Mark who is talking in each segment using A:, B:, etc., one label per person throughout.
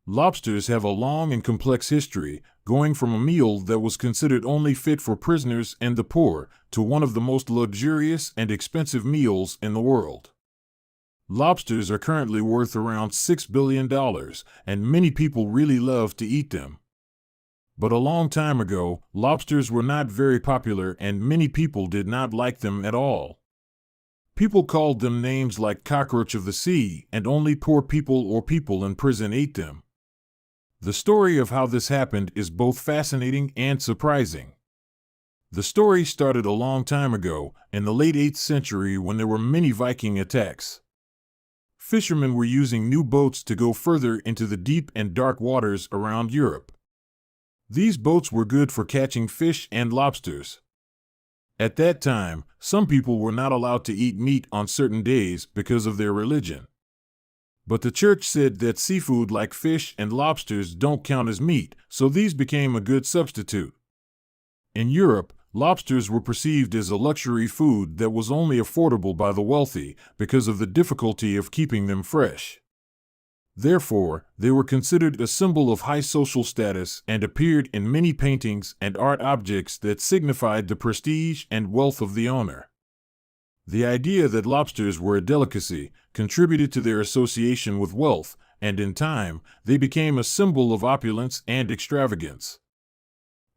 A: Lobsters have a long and complex history, going from a meal that was considered only fit for prisoners and the poor to one of the most luxurious and expensive meals in the world. Lobsters are currently worth around $6 billion, and many people really love to eat them. But a long time ago, lobsters were not very popular and many people did not like them at all. People called them names like cockroach of the sea, and only poor people or people in prison ate them. The story of how this happened is both fascinating and surprising. The story started a long time ago, in the late 8th century when there were many Viking attacks. Fishermen were using new boats to go further into the deep and dark waters around Europe. These boats were good for catching fish and lobsters. At that time, some people were not allowed to eat meat on certain days because of their religion. But the church said that seafood like fish and lobsters don't count as meat, so these became a good substitute. In Europe, lobsters were perceived as a luxury food that was only affordable by the wealthy because of the difficulty of keeping them fresh. Therefore, they were considered a symbol of high social status and appeared in many paintings and art objects that signified the prestige and wealth of the owner. The idea that lobsters were a delicacy contributed to their association with wealth, and in time, they became a symbol of opulence and extravagance.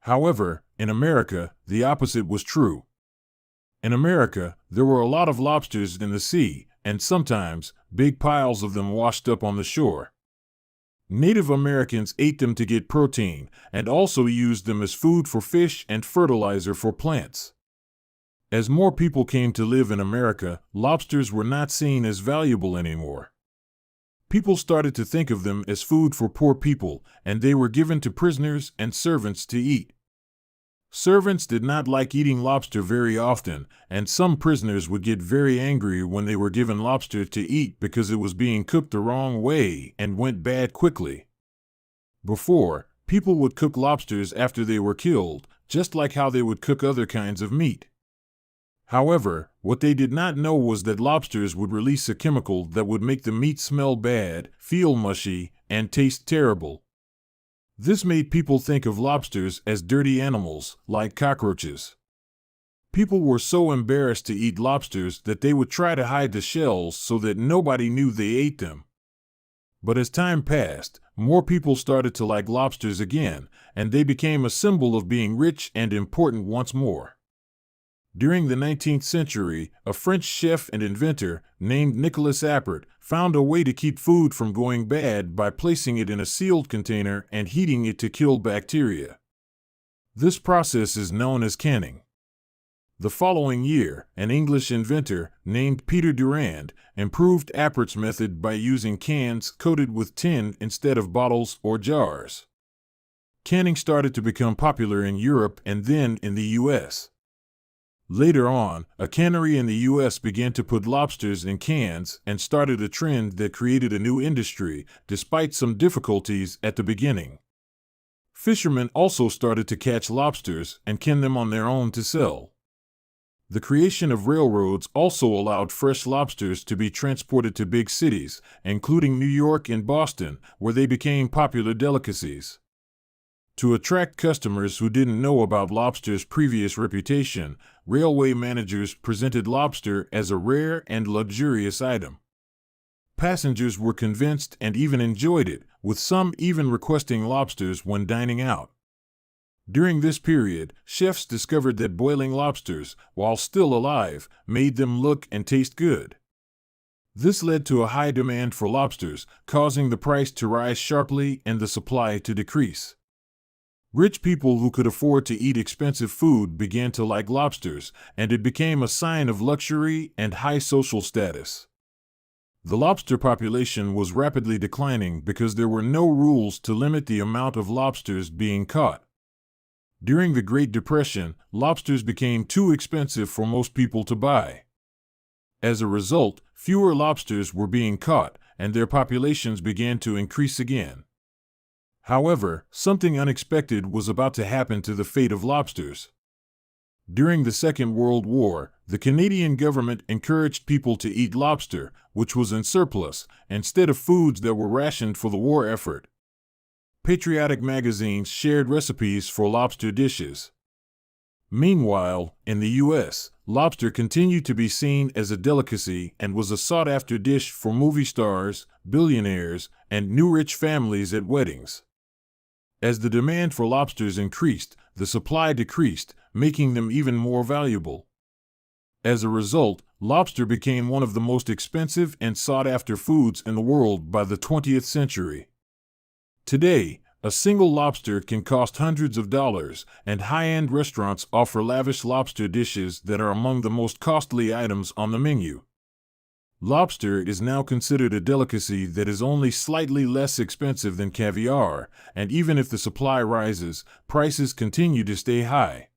A: However, in America, the opposite was true. In America, there were a lot of lobsters in the sea, and sometimes, big piles of them washed up on the shore. Native Americans ate them to get protein, and also used them as food for fish and fertilizer for plants. As more people came to live in America, lobsters were not seen as valuable anymore. People started to think of them as food for poor people, and they were given to prisoners and servants to eat. Servants did not like eating lobster very often, and some prisoners would get very angry when they were given lobster to eat because it was being cooked the wrong way and went bad quickly. Before, people would cook lobsters after they were killed, just like how they would cook other kinds of meat. However, what they did not know was that lobsters would release a chemical that would make the meat smell bad, feel mushy, and taste terrible. This made people think of lobsters as dirty animals, like cockroaches. People were so embarrassed to eat lobsters that they would try to hide the shells so that nobody knew they ate them. But as time passed, more people started to like lobsters again, and they became a symbol of being rich and important once more. During the 19th century, a French chef and inventor named Nicolas Appert found a way to keep food from going bad by placing it in a sealed container and heating it to kill bacteria. This process is known as canning. The following year, an English inventor named Peter Durand improved Appert's method by using cans coated with tin instead of bottles or jars. Canning started to become popular in Europe and then in the U.S. Later on, a cannery in the U.S. began to put lobsters in cans and started a trend that created a new industry, despite some difficulties at the beginning. Fishermen also started to catch lobsters and can them on their own to sell. The creation of railroads also allowed fresh lobsters to be transported to big cities, including New York and Boston, where they became popular delicacies. To attract customers who didn't know about lobster's previous reputation, railway managers presented lobster as a rare and luxurious item. Passengers were convinced and even enjoyed it, with some even requesting lobsters when dining out. During this period, chefs discovered that boiling lobsters, while still alive, made them look and taste good. This led to a high demand for lobsters, causing the price to rise sharply and the supply to decrease. Rich people who could afford to eat expensive food began to like lobsters, and it became a sign of luxury and high social status. The lobster population was rapidly declining because there were no rules to limit the amount of lobsters being caught. During the Great Depression, lobsters became too expensive for most people to buy. As a result, fewer lobsters were being caught, and their populations began to increase again. However, something unexpected was about to happen to the fate of lobsters. During the Second World War, the Canadian government encouraged people to eat lobster, which was in surplus, instead of foods that were rationed for the war effort. Patriotic magazines shared recipes for lobster dishes. Meanwhile, in the U.S., lobster continued to be seen as a delicacy and was a sought-after dish for movie stars, billionaires, and new rich families at weddings. As the demand for lobsters increased, the supply decreased, making them even more valuable. As a result, lobster became one of the most expensive and sought-after foods in the world by the 20th century. Today, a single lobster can cost hundreds of dollars, and high-end restaurants offer lavish lobster dishes that are among the most costly items on the menu. Lobster is now considered a delicacy that is only slightly less expensive than caviar, and even if the supply rises, prices continue to stay high.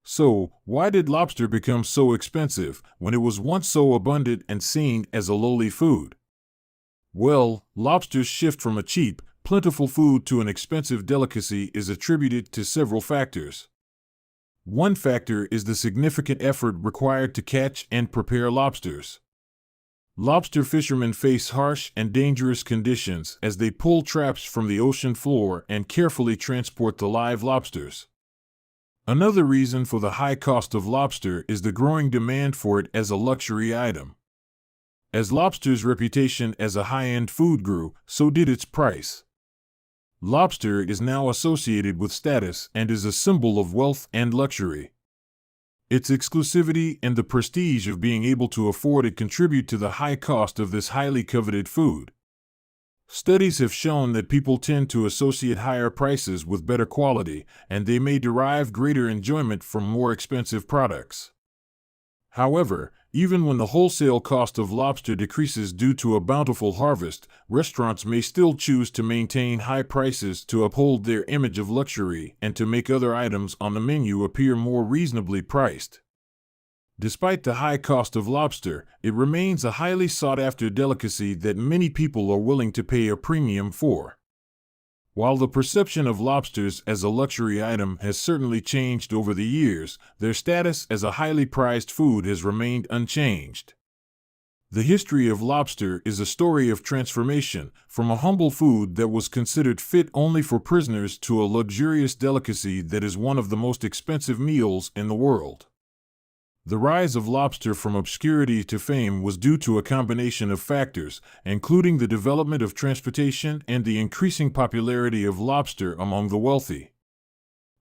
A: So, why did lobster become so expensive when it was once so abundant and seen as a lowly food? Well, lobster's shift from a cheap, plentiful food to an expensive delicacy is attributed to several factors. One factor is the significant effort required to catch and prepare lobsters. Lobster fishermen face harsh and dangerous conditions as they pull traps from the ocean floor and carefully transport the live lobsters. Another reason for the high cost of lobster is the growing demand for it as a luxury item. As lobster's reputation as a high-end food grew, so did its price. Lobster is now associated with status and is a symbol of wealth and luxury. Its exclusivity and the prestige of being able to afford it contribute to the high cost of this highly coveted food. Studies have shown that people tend to associate higher prices with better quality, and they may derive greater enjoyment from more expensive products. However, even when the wholesale cost of lobster decreases due to a bountiful harvest, restaurants may still choose to maintain high prices to uphold their image of luxury and to make other items on the menu appear more reasonably priced. Despite the high cost of lobster, it remains a highly sought-after delicacy that many people are willing to pay a premium for. While the perception of lobsters as a luxury item has certainly changed over the years, their status as a highly prized food has remained unchanged. The history of lobster is a story of transformation, from a humble food that was considered fit only for prisoners to a luxurious delicacy that is one of the most expensive meals in the world. The rise of lobster from obscurity to fame was due to a combination of factors, including the development of transportation and the increasing popularity of lobster among the wealthy.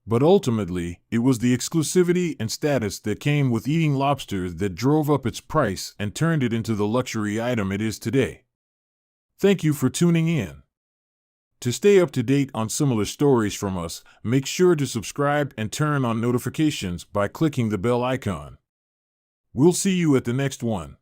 A: But ultimately, it was the exclusivity and status that came with eating lobster that drove up its price and turned it into the luxury item it is today. Thank you for tuning in. To stay up to date on similar stories from us, make sure to subscribe and turn on notifications by clicking the bell icon. We'll see you at the next one.